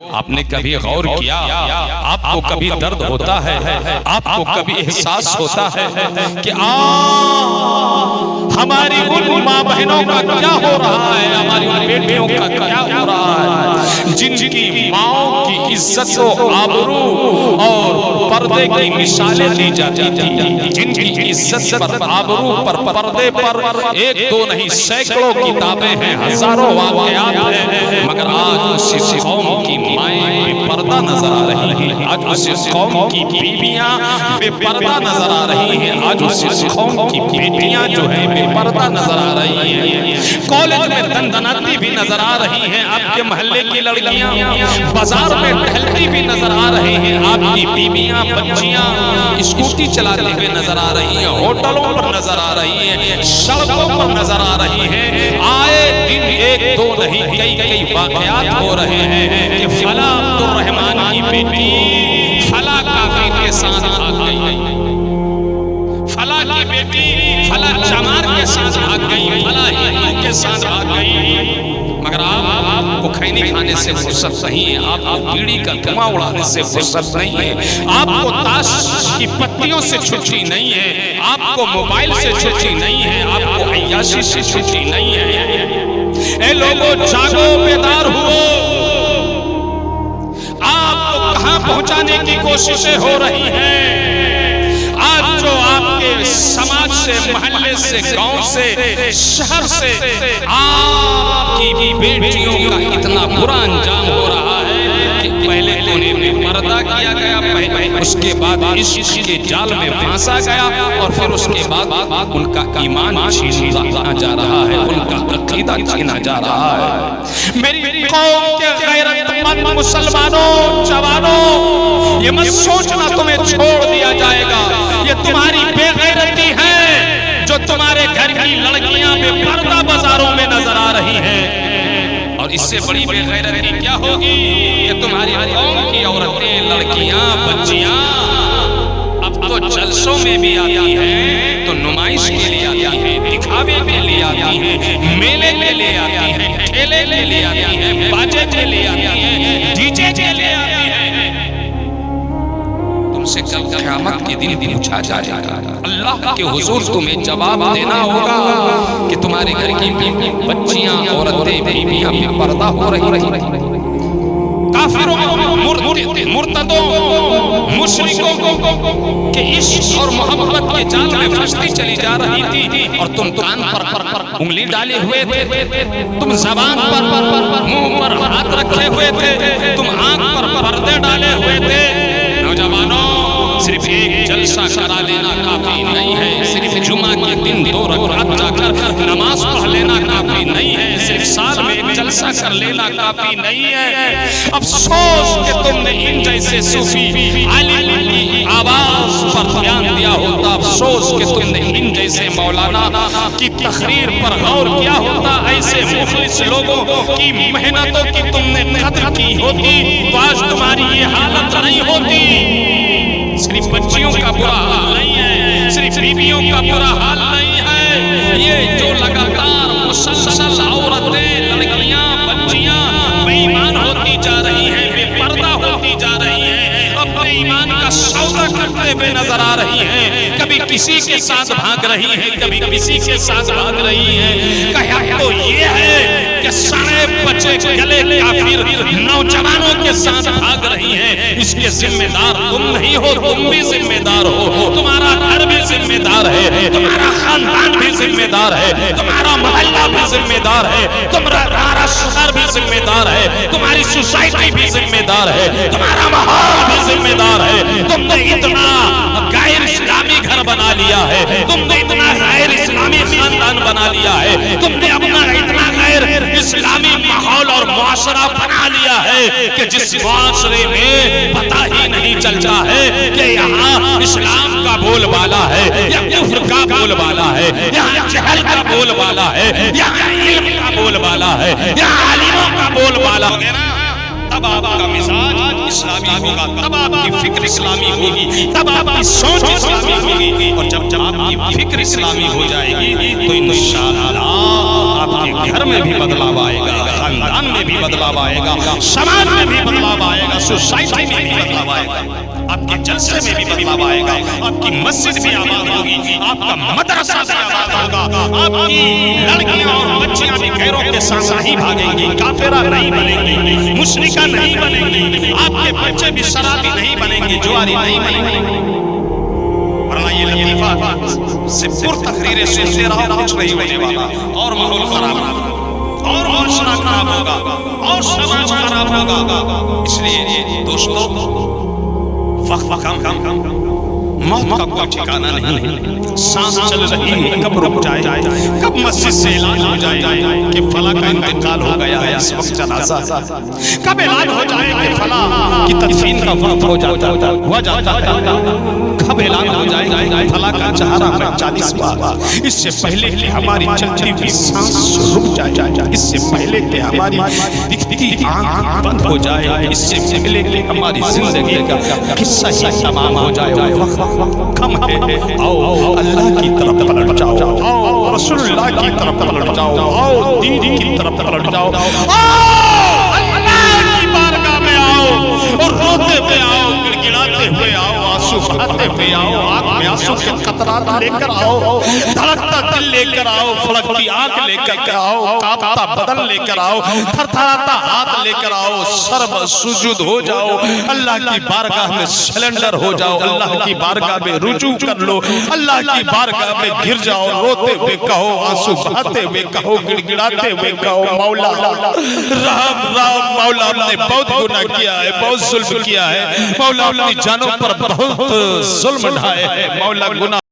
आपने कभी गौर किया, आपको कभी दर्द होता है, आपको कभी एहसास होता है कि हमारी उन माँ बहनों का क्या हो रहा है, हमारी उन बेटियों का क्या हो रहा है, जिनकी माओ की इज्जत व आबरू और पर्दे की मिसालें दी जाती थी, जिनकी इज्जत पर, आबरू पर, पर्दे पर एक दो नहीं सैकड़ों किताबें हैं, हजारों वाक़यात हैं, मगर आज उस कौम की माएं बेपर्दा नजर आ रही हैं, आज उस कौम की बीवियां बेपर्दा नजर आ रही हैं, आज उस कौम की बेटियां जो है बेपर्दा नजर आ रही हैं, कॉलेज में दंदनाती भी नजर आ रही हैं, आपके मोहल्ले की लड़कियां बाजार में टहलती भी नजर आ रही हैं, आपकी बीवियां बच्चियां स्कूटी चलाते हुए नजर आ रही हैं, होटलों पर नजर आ रही हैं, सड़कों पर नजर आ रही हैं। आए दिन एक दो नहीं कई वाक़यात हो रहे हैं कि फला अब्दुल रहमान की बेटी फला काफिर के साथ भाग गई, फला की बेटी फला चमार के साथ भाग गई, फला हिंदू के साथ भाग गई। मगर आपको खैनी खाने से फुर्सत नहीं है, आपको बीड़ी का धुआं उड़ाने से फुर्सत नहीं है, आपको ताश की पत्तियों से छुट्टी नहीं है, आपको मोबाइल से छुट्टी नहीं है, आपको अय्याशी से छुट्टी नहीं है। ए लोगों, जागो, बेदार हुओ। आपको कहां पहुंचाने की कोशिशें हो रही हैं? आज जो आपके समाज से, मोहल्ले से, गांव से, शहर से आपकी बेटियों का इतना बुरा अंजाम हो रहा है कि पहले उन्हें पर्दा किया गया, उसके बाद इश्क के जाल में फंसा गया और फिर उसके बाद उनका ईमान छीना जा रहा है, उनका अकीदा छीना जा रहा है। मेरी कौम के गैरतमंद मुसलमानों, जवानों, ये मत सोचना तुम्हें छोड़ दिया जाएगा, ये तुम्हारी बेगैरती है जो तुम्हारे घर की लड़कियां बेपर्दा बाजारों में नजर आ रही हैं। और इससे बड़ी बेगैरती क्या होगी कि तुम्हारी कौम की औरतें, लड़कियां, बच्चियां अब तो जलसों में भी आती हैं, तो नुमाइश के लिए आती हैं, दिखावे के लिए आती हैं, मेले के लिए आती हैं, ठेले के लिए आती हैं, बाजे के लिए आती हैं, डीजे के लिए आती हैं। तुमसे कल क़यामत के दिन पूछा जाएगा, अल्लाह के हुजूर तुम्हें जवाब देना होगा कि तुम्हारे घर की बच्चियां, औरतें, बीवियां बेपर्दा हो रही, काफिरों, मुर्तदों, मुशरिकों के इश्क और मोहब्बत के जाल में फंसती चली जा रही थी, और तुम कान पर उंगली डाले हुए थे, तुम ज़बान पर, मुंह पर हाथ रखे हुए थे, तुम आंख पर पर्दे डाले हुए थे। नौजवानों, सिर्फ एक जलसा करा लेना काफी नहीं है, सिर्फ जुमा के दिन 2 रकात जाकर नमाज पढ़ लेना काफी नहीं है, सिर्फ साल में एक जलसा कर लेना काफी नहीं है। अफसोस कि तुमने इन जैसे सूफी आलिम की आवाज पर ध्यान दिया होता, अफसोस कि तुमने इन जैसे मौलाना की तकरीर पर गौर किया होता, ऐसे मुखलिस लोगों की मेहनतों की तुमने कदर की होती तो आज तुम्हारी ये हालत नहीं होती। सिर्फ बच्चियों का बुरा हाल नहीं है, सिर्फ बीवियों का बुरा हाल नहीं है, ये जो लगातार मुसलसल औरतें, लड़कियां, बच्चियां बेईमान होती जा रही हैं, बेपर्दा होती जा रही हैं, अपने ईमान का सौदा करते हुए नजर आ रही हैं, कभी किसी के साथ भाग रही हैं, कभी किसी के साथ भाग रही हैं। कहा तो ये है कि सारे बच्चे गले काफिर नौजवानों के साथ भाग रही हैं, इसके जिम्मेदार तुम नहीं हो, तुम भी जिम्मेदार हो, तुम्हारा घर भी जिम्मेदार है, तुम्हारा खानदान भी जिम्मेदार है, तुम्हारा मोहल्ला भी जिम्मेदार है, तुम्हारा शहर भी जिम्मेदार है, तुम्हारी सोसाइटी भी जिम्मेदार है, तुम्हारा माहौल भी जिम्मेदार है। तुमने इतना गैर इस्लामी घर बना लिया है, तुमने इतना गैर इस्लामी खानदान बना लिया है, तुमने अपना इतना गैर इस्लामी माहौल और मुआशरा बना लिया है कि जिस मुआशरे में पता ही नहीं चलता है कि यहाँ इस्लाम का बोलबाला है या कुफ्र का बोलबाला है, यहाँ जहल का बोलबाला है, यहाँ इल्म का बोलबाला है, यहाँ आलिमों का बोलबाला है ना। तब आपका मिजाज इस्लामी होगा, तब आपकी फिक्र इस्लामी होगी, तब आपकी सोच इस्लामी होगी। और जब आपकी फिक्र इस्लामी हो जाएगी तो इंशाअल्लाह आपके घर में भी बदलाव आएगा, खानदान में भी बदलाव आएगा, समाज में भी बदलाव आएगा, सोसाइटी में भी बदलाव आएगा, आपके जलसे में भी बदलाव आएगा, आपकी मस्जिद भी आबाद होगी, आपका मदरसा भी आबाद होगा, आपकी लड़कियां और बच्चियां भी गैरों के साथ नहीं भागेंगी, काफिरा नहीं बनेंगी, मुशरिका नहीं बनेंगी, आपके बच्चे भी शराबी नहीं बनेंगे, जुआरी नहीं बनेंगे। वरना ये लतीफा से पुरतकरीरें सुनते रहो, कुछ नहीं होने वाला, और माहौल खराब होगा, और माशरा खराब होगा, और समाज खराब होगा। इसलिए दोस्तों वक्त कम, मौत का कोई ठिकाना नहीं है, सांस चल रही है, कब रुक जाए, कब मस्जिद से ऐलान हो जाए कि फला का इंतकाल हो गया है, इस वक्त जनाजा, कब ऐलान हो जाए कि फला की तदफीन का वक्त हो जाता है, कब ऐलान हो जाए फला का चेहरा में 40 बार, इससे पहले कि हमारी चलती हुई सांस रुक जाए, इससे पहले कि हमारी दिखती आंख बंद हो जाए, इससे पहले कि हमारी जिंदगी का किस्सा ही तमाम हो जाए, कम है। आओ अल्लाह की तरफ पलट जाओ, आओ रसूलुल्लाह की तरफ पलट जाओ, आओ दीन की तरफ पलट जाओ, आओ अल्लाह की बारगाह में आओ और रोते हुए आओ, गिड़गिड़ाते हुए आओ, आंसू बहाते हुए आओ, आंख में आंसू के कतरात लेकर आओ, धड़कता दिल लेकर आओ, फड़कती आंख लेकर आओ, कांपता बदन लेकर आओ, थरथराता हाथ लेकर आओ, सर्व सुजुद हो जाओ, अल्लाह की बारगाह में सिलेंडर हो जाओ, अल्लाह की बारगाह में रुजू कर लो, अल्लाह की बारगाह में गिर जाओ, रोते हुए कहो, आंसू बहाते हुए कहो, गिड़गिड़ाते हुए कहो, मौला राम राम, मौला हमने बहुत गुनाह किया है, बहुत जुल्म किया है, मौला अपनी जानों पर बहुत जुल्म ढाए है, मौला गुनाह